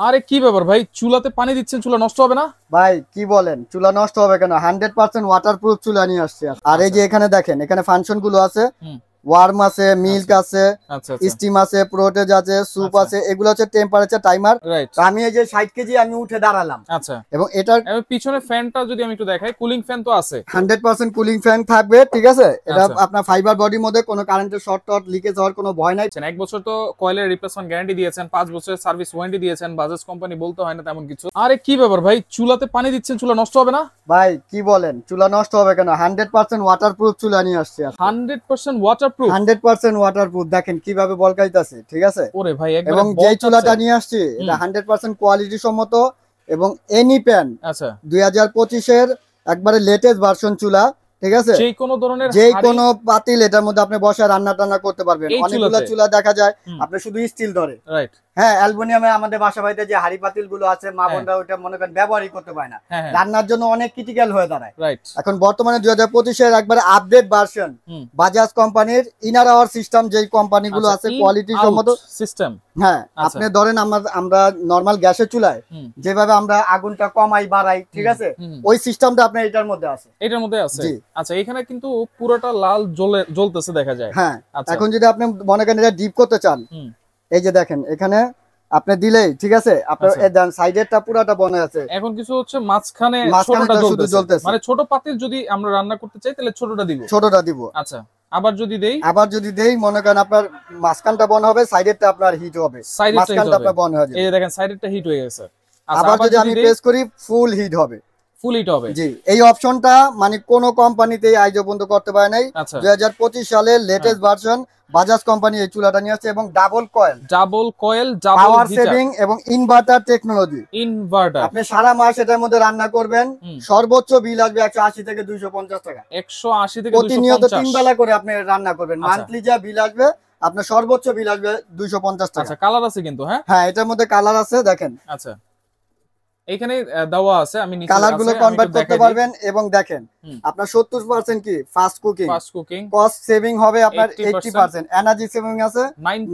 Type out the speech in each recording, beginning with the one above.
আরে কি ব্যাপার ভাই, চুলাতে পানি দিচ্ছেন, চুলা নষ্ট হবে না? ভাই কি বলেন, চুলা নষ্ট হবে কেন? 100% ওয়াটারপ্রুফ চুলা নিয়ে আসছি। আর এই যে এখানে দেখেন, এখানে ফাংশন গুলো আছে, ওয়ার্ম আছে, মিল্ক আছে, স্টিম আছে, প্রোটেজ আছে, স্যুপ আছে। এগুলো হচ্ছে টেম্পারেচার টাইমার। আমি এই যে 60 কেজি আমি উঠে দাঁড়ালাম। আচ্ছা, এবং এটার পিছনে ফ্যানটা যদি আমি একটু দেখাই, কুলিং ফ্যান তো আছে, 100% কুলিং ফ্যান থাকবে, ঠিক আছে? এটা আপনার ফাইবার বডির মধ্যে কোনো কারেন্টের শর্ট টট লিকেজ হওয়ার কোনো ভয় নাই। 1 বছর তো কয়েলের রিপ্লেসমেন্ট গ্যারান্টি দিয়েছেন, 5 বছরের সার্ভিস ওয়ারেন্টি দিয়েছেন, বাজাজ কোম্পানি বলতে হয় না তেমন কিছু। আরে কি ব্যাপার ভাই, চুলাতে পানি দিচ্ছেন, চুলা নষ্ট হবে না? ভাই কি বলেন, চুলা নষ্ট হবে কেন? 100% ওয়াটারপ্রুফ চুলা নিয়ে আসছি। 100% ওয়াটারপ্রুফ, 100% ওয়াটারপ্রুফ। দেখেন কিভাবে বলকাইতাছে, ঠিক আছে? ওরে ভাই, এবং যে চুলাটা নিয়ে আসছি এটা 100% কোয়ালিটি সম্মত এবং এনি প্যান। আচ্ছা, 2025 এর একবারে লেটেস্ট ভার্সন চুলা, ঠিক আছে? যে কোনো পাতিল এটার মধ্যে আপনি বসে রান্না টান্না করতে পারবেন। অনেকগুলো চুলা দেখা যায় আপনি শুধু স্টিল ধরে, রাইট? হ্যাঁ, অ্যালুমিনিয়ামে আমাদের বাসা বাড়িতে যে হাড়ি পাতিল গুলো আছে, মা বোনরা ওটা মনে করেন ব্যবহারই করতে পারে না, রান্নার জন্য অনেক ক্রিটিক্যাল হয়ে দাঁড়ায়, রাইট? এখন বর্তমানে 2025 এর একবারে আপডেট ভার্সন বাজাজ কোম্পানির ইনার আওয়ার সিস্টেম, যেই কোম্পানিগুলো আছে কোয়ালিটি সম্মত সিস্টেম। হ্যাঁ, আপনি ধরেন আমরা নরমাল গ্যাসের চুলায় যেভাবে আমরা আগুনটা কমাই বাড়াই, ঠিক আছে? ওই সিস্টেমটা আপনার এটার মধ্যে আছে। আচ্ছা, এখানে কিন্তু পুরোটা লাল জ্বলতেছে দেখা যায়। হ্যাঁ, এখন যদি আপনি মনে করেন এটা ডিপ করতে চান, এই যে দেখেন এখানে আপনি দিলেই, ঠিক আছে? আপনার সাইডেরটা পুরোটা বনে আছে। এখন কিছু হচ্ছে মাঝখানে ছোটটা জ্বলতেছে, মানে ছোট পাতিল যদি আমরা রান্না করতে চাই তাহলে ছোটটা দিব। আচ্ছা, আবার যদি দেই মনে করেন আপনার মাঝখানটা বন হবে, সাইডেরটা আপনার হিট হবে, মাঝখানটা আপনার বন হয়ে যাবে। এই দেখেন সাইডেরটা হিট হয়ে গেছে। আবার যদি আমি প্রেস করি ফুল হিট হবে। জি, এই অপশনটা মানে কোন কোম্পানিতেই আজ পর্যন্ত করতে পারে নাই। 2025 সালের লেটেস্ট ভার্সন বাজাজ কোম্পানি এই চুলাটা নিয়ে আসছে এবং ডাবল কয়েল পাওয়ার সেভিং এবং ইনভার্টার টেকনোলজি। আপনি সারা মাস এটার মধ্যে রান্না করবেন, সর্বোচ্চ বিল আসবে 180 থেকে 250 টাকা। 180 থেকে 250, প্রতিনিয়ত 3 বেলা করে আপনি রান্না করবেন। মান্থলি যা বিল আসবে আপনার সর্বোচ্চ বিল আসবে 250 টাকা। আচ্ছা, কালার আছে কিন্তু? হ্যাঁ, এটার মধ্যে কালার আছে, দেখেন। আচ্ছা, এখানে দেওয়া আছে, আমি নিচে কালারগুলো কনভার্ট করতে পারবেন। এবং দেখেন আপনার 70% কি ফাস্ট কুকিং, কস্ট সেভিং হবে আপনার 80%, এনার্জি সেভিং আছে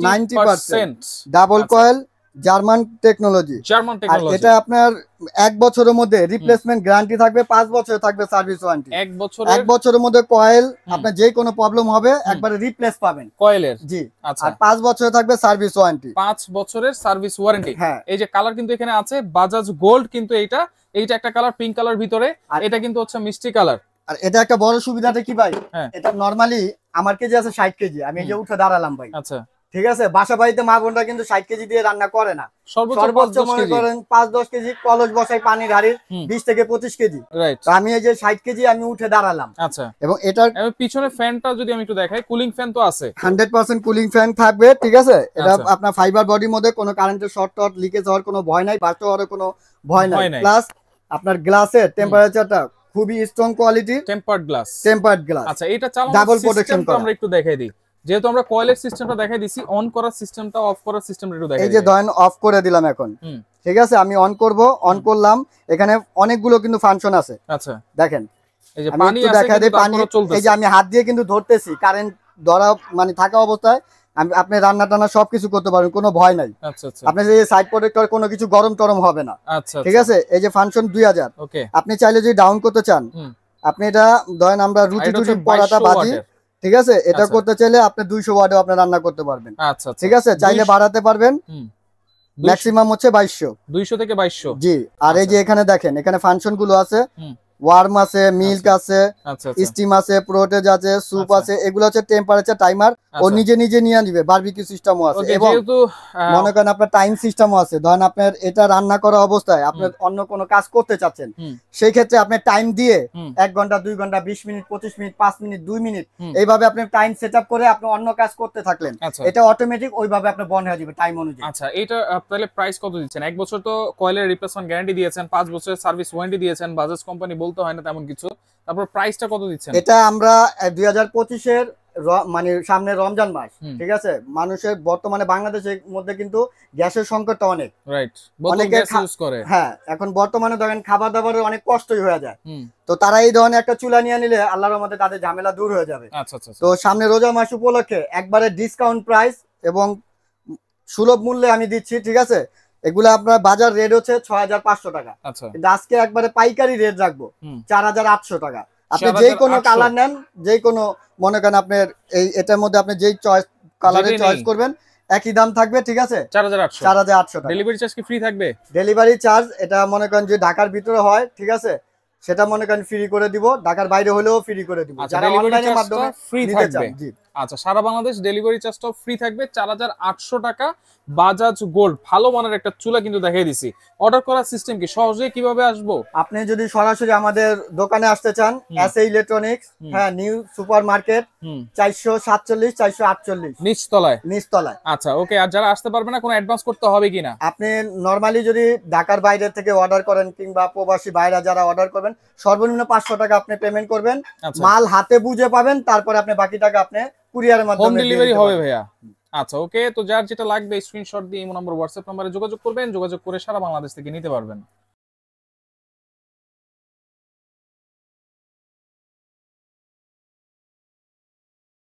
90%, ডাবল কয়েল জার্মান টেকনোলজি। এটা আপনার 1 বছরের মধ্যে রিপ্লেসমেন্ট গ্যারান্টি থাকবে, 5 বছর থাকবে সার্ভিস ওয়ারেন্টি। 1 বছরের মধ্যে কয়েল আপনার যে কোনো প্রবলেম হবে একবারে রিপ্লেস পাবেন কয়েলের। জি, আচ্ছা। আর 5 বছর থাকবে সার্ভিস ওয়ারেন্টি, 5 বছরের সার্ভিস ওয়ারেন্টি। হ্যাঁ, এই যে কালার কিন্তু এখানে আছে বাজাজ গোল্ড, কিন্তু এইটা একটা কালার পিঙ্ক কালার ভিতরে, এটা কিন্তু হচ্ছে মিষ্টি কালার। আর এটা একটা বড় সুবিধাটা কি ভাই, এটা নরমালি আমার কেজি আছে 60 কেজি, আমি এই যে উঠে দাঁড়ালাম ভাই। আচ্ছা, ঠিক আছে? বাসা বাড়িতে মা বোনরা কিন্তু 60 কেজি দিয়ে রান্না করে না, সর্বোচ্চ মনে করেন 5-10 কেজি কলস বসাই পানির হাড়ির, 20 থেকে 25 কেজি। আমি এই যে 60 কেজি আমি উঠে দাঁড়ালাম। আচ্ছা, এবং এটার পিছনে ফ্যানটা যদি আমি একটু দেখাই, কুলিং ফ্যান তো আছে, 100% কুলিং ফ্যান থাকবে, ঠিক আছে? এটা আপনার ফাইবার বডির মধ্যে কোনো কারেন্টের শর্ট টট লিকেজ হওয়ার কোনো ভয় নাই, বাস্ট হওয়ার কোনো ভয় নাই। প্লাস আপনার গ্লাসের টেম্পারেচারটা খুবই স্ট্রং কোয়ালিটি, টেম্পারড গ্লাস। আচ্ছা, এটা চালানোর ডাবল প্রোটেকশন আমরা একটু দেখাই দিই, যেহেতু আমরা কয়েলের সিস্টেমটা দেখাই দিছি, অন করার সিস্টেমটা অফ করার সিস্টেমটা একটু দেখাই। এই যে ধরেন অফ করে দিলাম এখন, ঠিক আছে? আমি অন করব, অন করলাম, এখানে অনেকগুলো কিন্তু ফাংশন আছে। আচ্ছা, দেখেন এই যে পানি আছে, দেখাই দেই পানি। এই যে আমি হাত দিয়ে কিন্তু ধরতেছি, কারেন্ট ধরা মানে থাকা অবস্থায় আপনি রান্না টান্না সবকিছু করতে পারবেন, কোনো ভয় নাই। আচ্ছা, আপনি যে সাইড প্রোটেক্টর কোনো কিছু গরম টরম হবে না। আচ্ছা, ঠিক আছে? এই যে ফাংশন 2000, আপনি চাইলে যদি ডাউন করতে চান, আপনি এটা ধরেন আমরা রুটি পরাটা ভাজি, ঠিক আছে? এটা করতে চাইলে আপনি 200 ওয়াটে আপনি রান্না করতে পারবেন। আচ্ছা, ঠিক আছে? চাইলে বাড়াতে পারবেন, ম্যাক্সিমাম হচ্ছে 200 থেকে 2200। জি, আর এই যে এখানে দেখেন এখানে ফাংশন গুলো আছে, ওয়ার্ম আছে, মিল্ক আছে, স্টিম আছে, প্রোটেজ আছে, স্যুপ আছে। এগুলো হচ্ছে টেম্পারেচার টাইমার, ও নিজে নিয়ে নিবে। বারবিকিউ সিস্টেমও আছে, এবং মনে করেন আপনার টাইম সিস্টেমও আছে। ধরেন আপনার এটা রান্না করা অবস্থায় আপনার অন্য কোনো কাজ করতে চাচ্ছেন, সেই ক্ষেত্রে আপনি টাইম দিয়ে 1 ঘন্টা 2 ঘন্টা 20 মিনিট 25 মিনিট 5 মিনিট 2 মিনিট এইভাবে আপনি টাইম সেটআপ করে আপনি অন্য কাজ করতে থাকলেন, এটা অটোমেটিক ওইভাবে আপনি বন্ধ হয়ে যাবে টাইম অনুযায়ী। আচ্ছা, এটা তাহলে প্রাইস কত দিচ্ছেন? 1 বছর তো কয়েলের রিপ্লেসমেন্ট গ্যারান্টি দিয়েছেন, 5 বছরের সার্ভিস ওয়ারেন্টি দিয়েছেন, বাজাজ কোম্পানি বলতে হয় না তেমন কিছু। তারপর প্রাইসটা কত দিচ্ছেন? এটা আমরা 2025 এর মানে সামনে রমজান মাস, ঠিক আছে? মানুষের বর্তমানে বাংলাদেশের মধ্যে কিন্তু গ্যাসের সংকটটা অনেক, রাইট? অনেকে ইউজ করে। হ্যাঁ, এখন বর্তমানে দেখেন খাবার দাবারের অনেক কষ্টই হয়ে যায়, তো তারা এই ধরনের একটা চুলা নিয়ে নিলে আল্লাহর রহমতে তাদের ঝামেলা দূর হয়ে যাবে। আচ্ছা, তো সামনে রোজা মাস উপলক্ষে একবারে ডিসকাউন্ট প্রাইস এবং সুলভ মূল্যে আমি দিচ্ছি, ঠিক আছে? এগুলো আপনার বাজার রেট হচ্ছে 6500 টাকা। আচ্ছা, কিন্তু আজকে একবারে পাইকারি রেট রাখবো 4800 টাকা। আপনি যে কোনো কালার নেন, যে কোনো মনে করেন আপনার এই এটার মধ্যে আপনি যেই চয়েস কালারে চয়েস করবেন একই দাম থাকবে, ঠিক আছে? 4800 টাকা। ডেলিভারি চার্জ কি ফ্রি থাকবে? ডেলিভারি চার্জ এটা মনে করেন যে ঢাকার ভিতরে হয়, ঠিক আছে, সেটা মনে করেন ফ্রি করে দিব, ঢাকার বাইরে হলেও ফ্রি করে দিব, যারা অনলাইনের মাধ্যমে ফ্রি থাকবে। আচ্ছা, সারা বাংলাদেশ ডেলিভারি চার্জটাও ফ্রি থাকবে। 4800 টাকা বাজাজ গোল্ড ভালো মানের একটা চুলা কিন্তু দেখিয়ে দিছি। অর্ডার করার সিস্টেম কি, সহজে কিভাবে আসবো? আপনি যদি সরাসরি আমাদের দোকানে আসতে চান, এসএ ইলেকট্রনিক্স, হ্যাঁ, নিউ সুপার মার্কেট 447 448 নিচতলায়। আচ্ছা, ওকে। আর যারা আসতে পারবে না, কোনো অ্যাডভান্স করতে হবে কিনা? আপনি নরমালি যদি ঢাকার বাইরে থেকে অর্ডার করেন কিংবা প্রবাসী বাইরে যারা অর্ডার করবেন, সর্বনিম্ন 500 টাকা আপনি পেমেন্ট করবেন, মাল হাতে বুঝে পাবেন, তারপরে আপনি বাকি টাকা আপনি কুরিয়ারের মাধ্যমে হোম ডেলিভারি হবে ভাইয়া। আচ্ছা, ওকে। তো যার যেটা লাগবে স্ক্রিনশট দিয়ে এই নম্বর হোয়াটসঅ্যাপ নম্বরে যোগাযোগ করবেন, যোগাযোগ করে সারা বাংলাদেশ থেকে নিতে পারবেন।